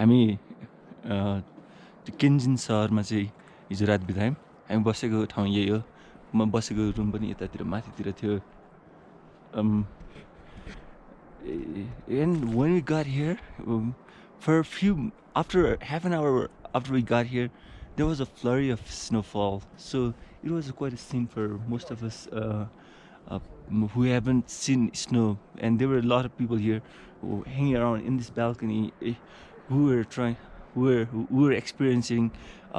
हामी त्यो केन्जिन सहरमा चाहिँ हिजो रात बितायौँ। हामी बसेको ठाउँ यही हो। म बसेको रुम पनि यतातिर माथितिर थियो। And when we got here, after half an hour after we got here, there was a flurry of snowfall. So it was quite a scene for most of us who haven't seen snow. And there were a lot of people here who hanging around in this balcony who were experiencing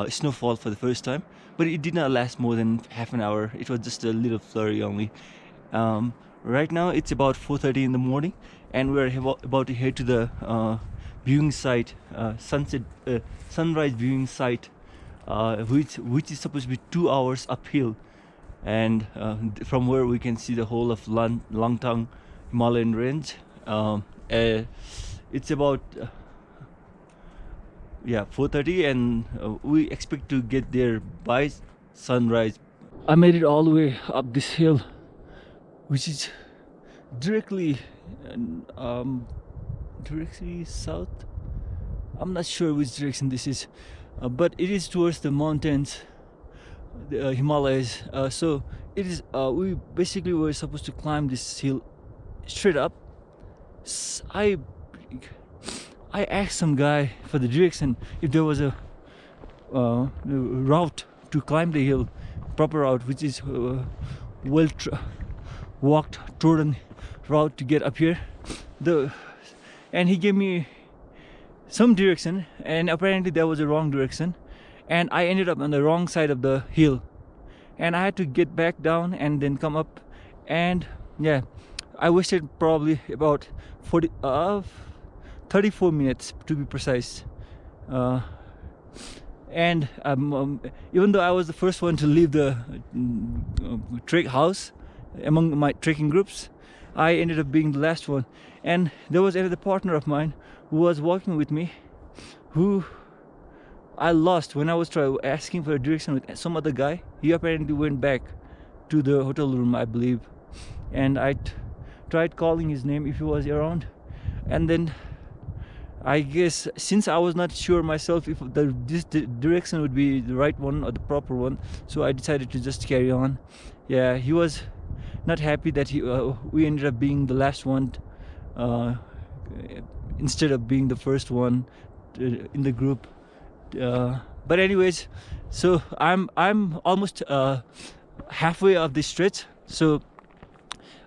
snowfall for the first time. But it did not last more than half an hour. It was just a little flurry only. Right now it's about 4:30 in the morning, and we're about to head to the viewing site, sunrise viewing site, which is supposed to be 2 hours uphill, and from where we can see the whole of Langtang Himalayan range. It's about 4:30, and we expect to get there by sunrise. I made it all the way up this hill, which is directly south. I'm not sure which direction this is, but it is towards the mountains, the Himalayas. So it is. We basically were supposed to climb this hill straight up. I asked some guy for the direction if there was a route to climb the hill, proper route, which is walked trodden route to get up here. And he gave me some direction, and apparently there was a wrong direction, and I ended up on the wrong side of the hill, and I had to get back down and then come up. And I wasted probably about 34 minutes to be precise. And even though I was the first one to leave the trek house among my trekking groups, I ended up being the last one. And there was another partner of mine who was walking with me, who I lost when I was asking for a direction with some other guy. He apparently went back to the hotel room, I believe, and I tried calling his name if he was around. And then I guess since I was not sure myself if this direction would be the right one or the proper one, so I decided to just carry on. Yeah, he was not happy that we ended up being the last one instead of being the first one in the group. But anyways, so I'm almost halfway of this stretch. So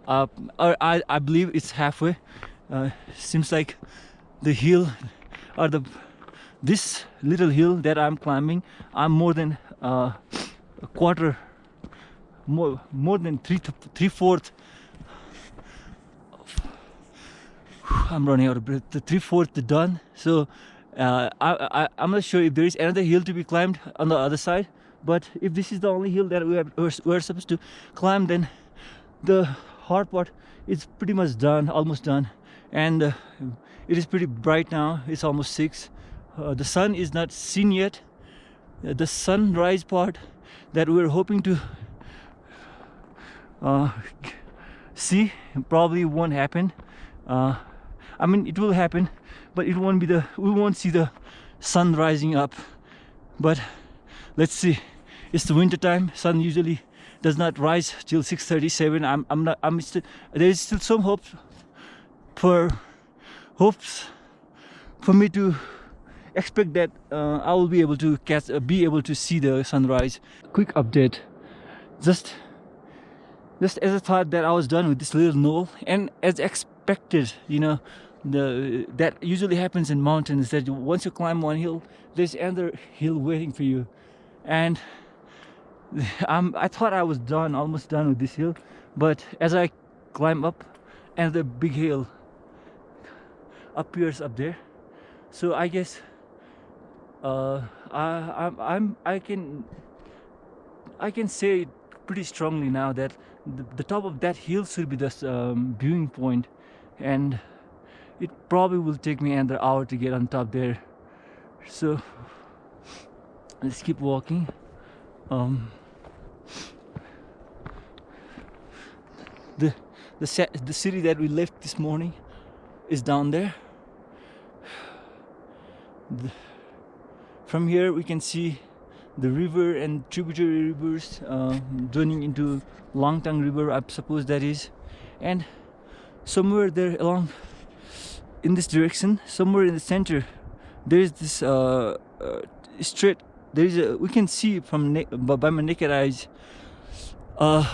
I believe it's halfway. Seems like the hill or this little hill that I'm climbing, I'm more than a quarter, more than three-fourths. I'm running out of breath. The 3/4 done. So I'm not sure if there is another hill to be climbed on the other side, but if this is the only hill that we're supposed to climb, then the hard part is pretty much done, almost done. And it is pretty bright now. It's almost 6. The sun is not seen yet. The sunrise part that we're hoping to see probably won't happen. I mean, it will happen, but it won't be we won't see the sun rising up. But let's see. It's the winter time. Sun usually does not rise till 6:37. There is still some hopes for me to expect that I will be able to see the sunrise. Quick update, just as I thought that I was done with this little knoll, and as expected, that usually happens in mountains, that once you climb one hill, there's another hill waiting for you. And I thought I was almost done with this hill, but as I climb up, another big hill appears up there. So I guess I can say pretty strongly now that the top of that hill should be the viewing point, and it probably will take me another hour to get on top there. So let's keep walking. The city that we left this morning is down there. From here we can see the river and tributary rivers joining into Langtang River, I suppose that is. And somewhere there along in this direction, somewhere in the center, there is this straight. There is a, we can see from by my naked eyes, what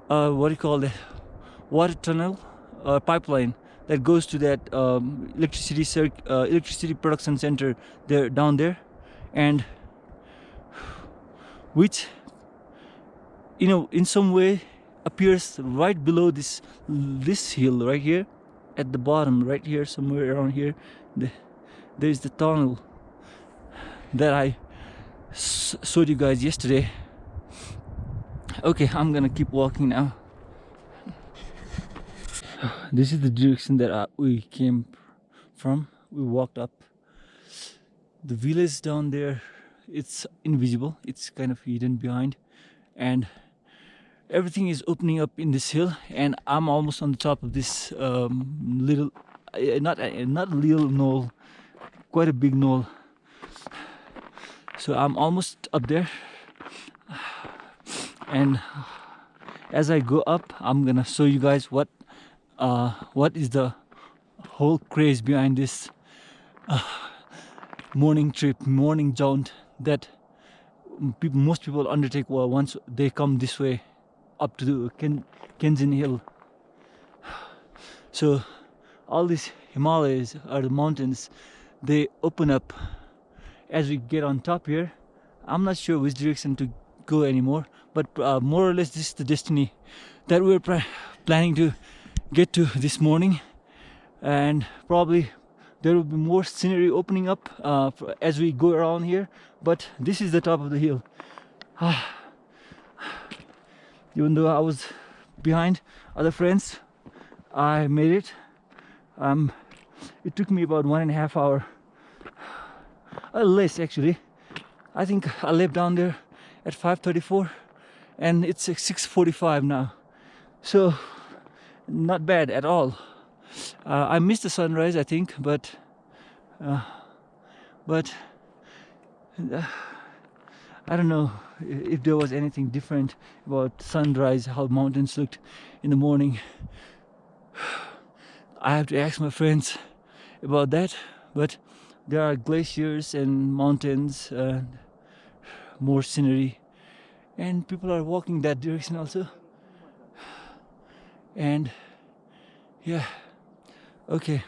do you call that, water tunnel pipeline that goes to that electricity production center there down there, and which, you know, in some way appears right below this hill right here at the bottom, right here somewhere around here. There is the tunnel that I showed you guys yesterday. Okay, I'm gonna keep walking now. This is the direction that we came from. We walked up. The village down there, it's invisible, it's kind of hidden behind, and everything is opening up in this hill, and I'm almost on the top of this little, not a little knoll, quite a big knoll. So I'm almost up there, and as I go up, I'm gonna show you guys what is the whole craze behind this morning trip, morning jaunt that most people undertake once they come this way up to the Kenzin Hill. So all these Himalayas, or the mountains, they open up as we get on top here. I'm not sure which direction to go anymore, but more or less this is the destiny that we're planning to get to this morning. And probably there will be more scenery opening up as we go around here, but this is the top of the hill. Even though I was behind other friends, I made it. It took me about 1.5 hours, less actually. I think I left down there at 5:34 and it's 6:45 now, so not bad at all. I missed the sunrise, I think, but I don't know if there was anything different about sunrise, how mountains looked in the morning. I have to ask my friends about that, but there are glaciers and mountains and more scenery, and people are walking that direction also. And yeah, okay,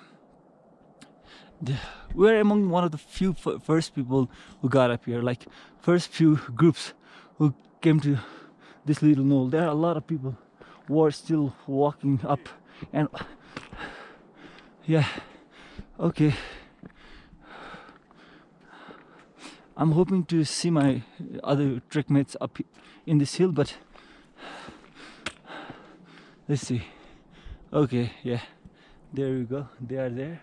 we're among one of the few first people who got up here, like first few groups who came to this little knoll. There are a lot of people who are still walking up, and yeah, okay, I'm hoping to see my other trek mates up in this hill, but let's see. Okay, yeah, there we go. They are there.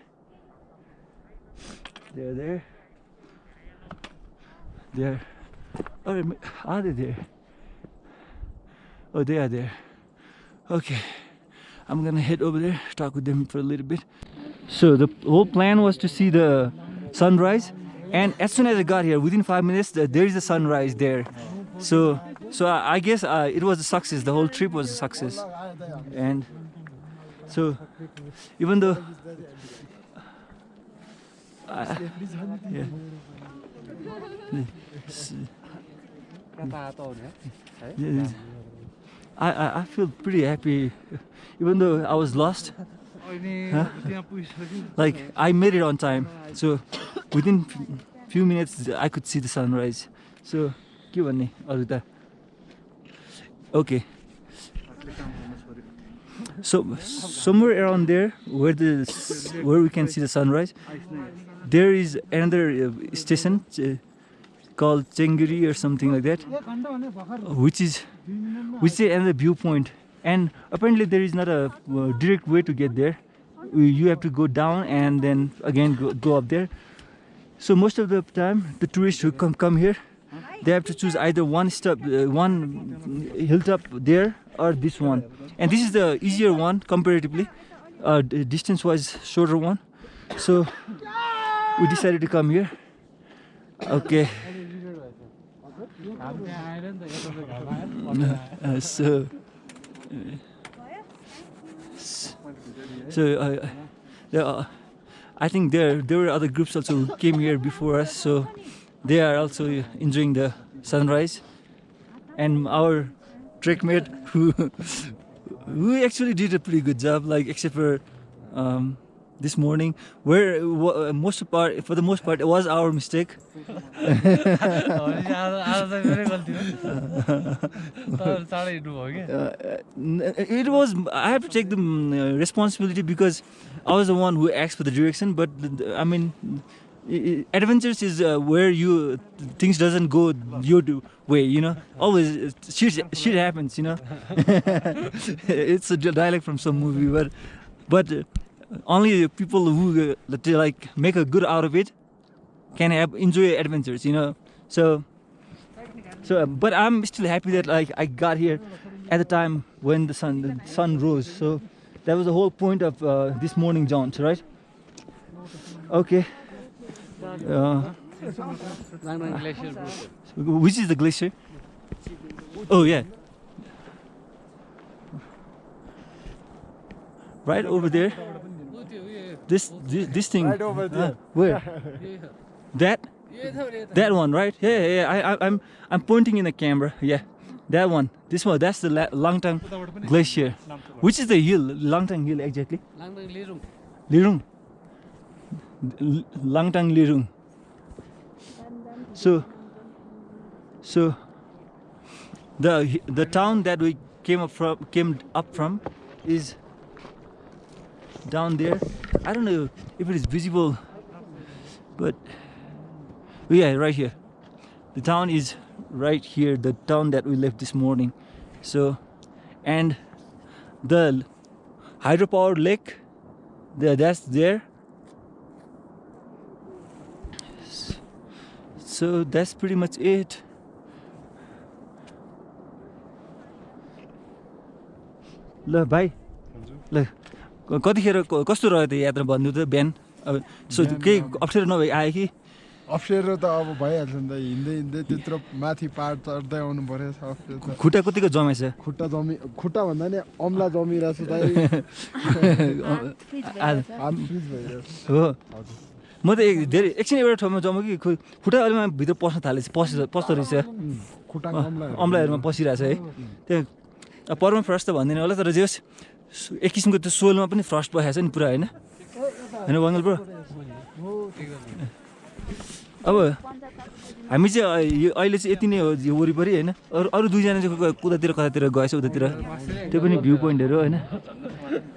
They're there. They're. Oh, are they there? Oh, they are there. Okay, I'm gonna head over there, talk with them for a little bit. So the whole plan was to see the sunrise, and as soon as I got here, within 5 minutes, there is a sunrise there. So I guess it was a success. The whole trip was a success, and so even though yeah. I feel pretty happy, even though I was lost. Huh? Like I made it on time, so within few minutes I could see the sunrise. So okay. So somewhere around there, where we can see the sunrise, there is another station called Chengiri or something like that, which is another viewpoint. And apparently there is not a direct way to get there. You have to go down and then again go up there. So most of the time, the tourists who come here, they have to choose either one hilltop there or this one. And this is the easier one comparatively, distance-wise shorter one. So we decided to come here. Okay. So I think there were other groups also who came here before us, so they are also enjoying the sunrise. And our trek mate who actually did a pretty good job, like except for this morning, where for the most part it was our mistake. It was, I have to take the responsibility because I was the one who asked for the direction. But I mean, adventures is where things doesn't go your way, you know. Always shit happens, you know. It's a dialect from some movie, but only people who like make a good out of it can enjoy adventures, you know. So but I'm still happy that like I got here at the time when the sun rose. So that was the whole point of this morning jaunt, right? Okay. Which is the glacier? Oh yeah, right over there. This thing. Right over there. Where? That one, right? Yeah. I'm pointing in the camera. Yeah, that one. This one. That's the Langtang Glacier. Which is the hill? Langtang Hill exactly. Lirung. Langtang Lirung. So the town that we came up from is down there. I don't know if it is visible, but yeah, right here. The town is right here, the town that we left this morning. So, and the hydropower lake, that's there. So that's pretty much it. ल भाइ ल कतिखेर कस्तो रह्यो त यात्रा भन्नु त बिहान अब सो केही अप्ठ्यारो नभई आयो कि अप्ठ्यारो त अब भइहाल्छ नि त हिँड्दै त्यत्रो माथि पाहाड चढ्दै आउनु पर्यो अप्ठ्यारो त खुट्टा कतिको जमेछ खुट्टा भन्दा नि अम्ला जमिरहेछ त हो म त धेरै एकछिन एउटा ठाउँमा जम्यो कि खुट्टा अलिक भित्र पस्न थालेपछि पस्दो रहेछ खुट्टा अम्लाहरूमा पसिरहेछ है त्यो पर्म फ्रस्ट त भन्दैन होला तर जे होस् एक किसिमको त्यो सोलमा पनि फ्रस्ट भइरहेको छ नि पुरा होइन बङ्गल ब्रो अब हामी चाहिँ अहिले चाहिँ यति नै हो यो वरिपरि होइन अरू दुईजना चाहिँ कतातिर गएछ उतातिर त्यो पनि भ्यू पोइन्टहरू होइन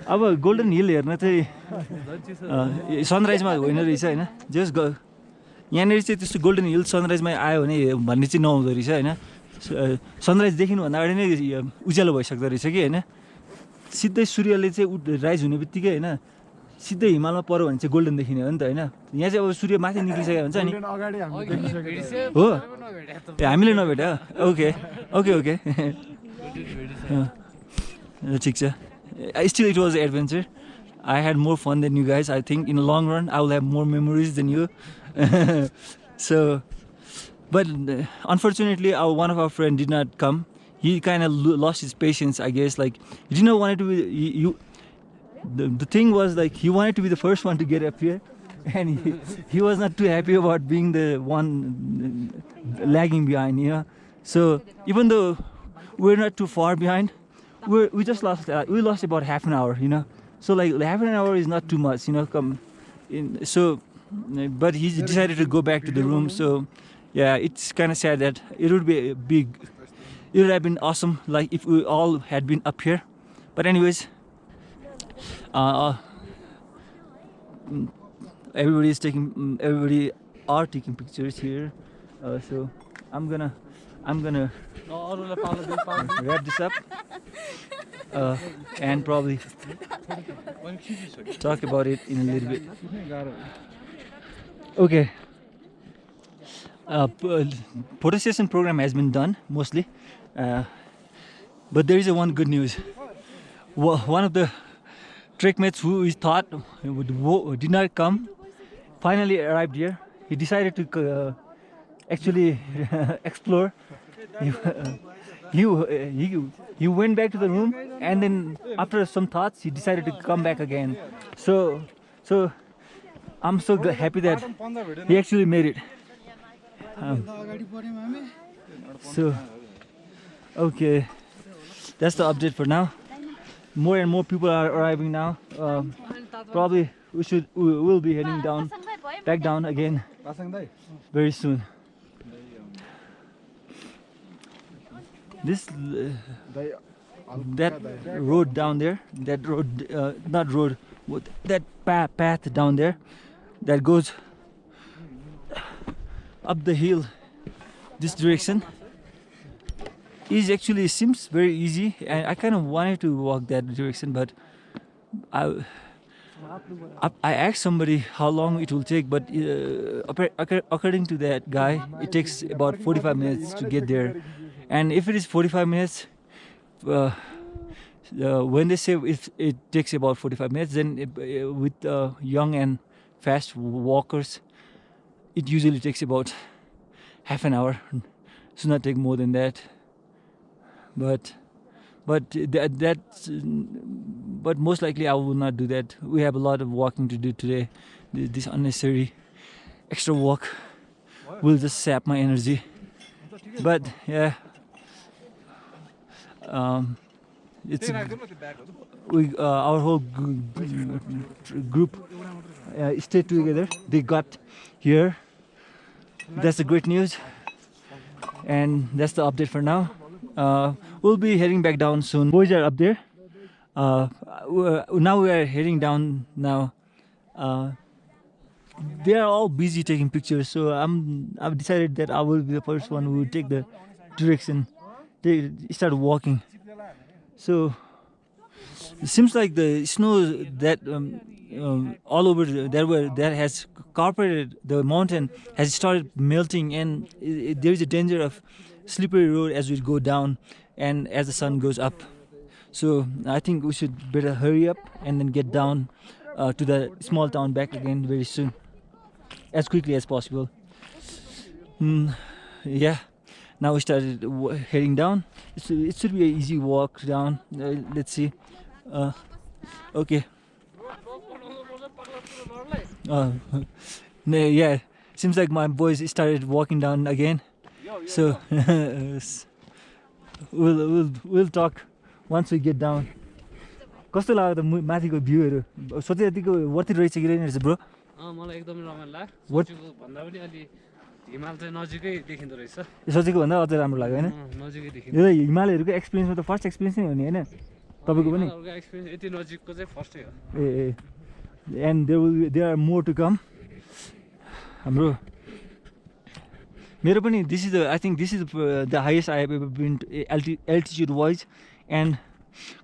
अब गोल्डन हिल हेर्न चाहिँ सनराइजमा होइन रहेछ होइन जे होस् यहाँनिर चाहिँ त्यस्तो गोल्डन हिल सनराइजमा आयो भने भन्ने चाहिँ नहुँदो रहेछ होइन सनराइज देखिनुभन्दा अगाडि नै उज्यालो भइसक्दो रहेछ कि होइन सिधै सूर्यले चाहिँ राइज हुने बित्तिकै होइन सिधै हिमालमा पऱ्यो भने चाहिँ गोल्डन देखिने हो नि त होइन यहाँ चाहिँ अब सूर्य माथि निक्लिसकेको हुन्छ नि हो ए हामीले नभेट्यो ओके ठिक छ still it was adventure I had more fun than you guys. I think in the long run I will have more memories than you. So but unfortunately one of our friends did not come. He kind of lost his patience, I guess. Like he did not want it to be the thing was like he wanted to be the first one to get up here, and he was not too happy about being the one lagging behind, you know. So even though we're not too far behind, we just lost about half an hour, you know. So like half an hour is not too much, you know. But he decided to go back to the room. So yeah, it's kind of sad that it would have been awesome like if we all had been up here. But anyways, everybody are taking pictures here. So I'm gonna wrap this up and probably talk about it in a little bit. Okay. Photo session program has been done mostly, but there is one good news. One of the trek mates who is thought did not come finally arrived here. He decided to actually explore. He, he went back to the room, and then after some thoughts, he decided to come back again. So I'm so happy that he actually made it. So okay, that's the update for now. More and more people are arriving now. Probably we will be heading back down again very soon. This that road down there, that path down there that goes up the hill this direction is actually seems very easy, and I kind of wanted to walk that direction, but I asked somebody how long it will take, but according to that guy, it takes about 45 minutes to get there. And if it is 45 minutes, when they say if it takes about 45 minutes, then with young and fast walkers, it usually takes about half an hour. It should not take more than that. But most likely I will not do that. We have a lot of walking to do today. This unnecessary extra walk will just sap my energy. But yeah, it's our whole group stayed together. They got here. That's the great news, and that's the update for now. We'll be heading back down soon. Boys are up there. Now we are heading down now. They are all busy taking pictures, so I've decided that I will be the first one who will take the direction. They start walking. So it seems like the snow that all over that has covered the mountain has started melting, and there is a danger of slippery road as we go down and as the sun goes up. So I think we should better hurry up and then get down to the small town back again very soon, as quickly as possible. Yeah, now we started heading down. It should be an easy walk down. Let's see. Okay. Yeah, seems like my boys started walking down again. So we'll talk once we get down. कस्तो लाग्यो त माथिको भ्यूहरु सोचे जतिको worth it रहेछ कि रहेन रहेछ ब्रो? मलाई एकदमै रमाइलो लाग्यो। सोचेको भन्दा पनि अलि हिमाल चाहिँ नजिकै देखिँदो रहेछ। सोचेको भन्दा अझै राम्रो लाग्यो हैन? नजिकै देखिन्छ। यो हिमालयहरुको एक्सपीरियन्समा त फर्स्ट एक्सपीरियन्स नै हो नि हैन? तपाईको पनि? हिमालयहरुको एक्सपीरियन्स यति नजिकको चाहिँ फर्स्टै हो। And there are more to come. हाम्रो मेरो पनि I think this is the highest I have ever been to, altitude wise, and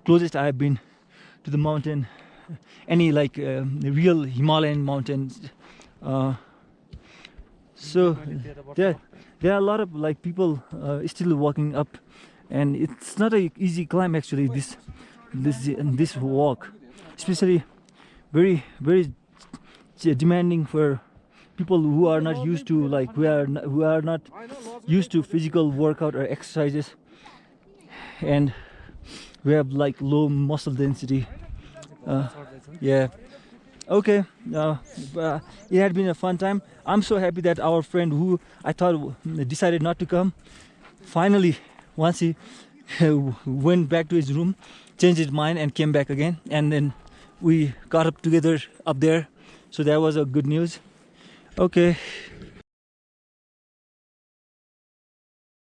closest I have been to the mountain, any like real Himalayan mountains. So there are a lot of like people still walking up, and it's not an easy climb actually. This walk, especially very demanding for people who are not used to who are not used to physical workout or exercises, and we have like low muscle density. Yeah. Okay. It had been a fun time. I'm so happy that our friend who I thought decided not to come, finally, once he went back to his room, changed his mind and came back again, and then we got up together up there. So that was a good news. Okay.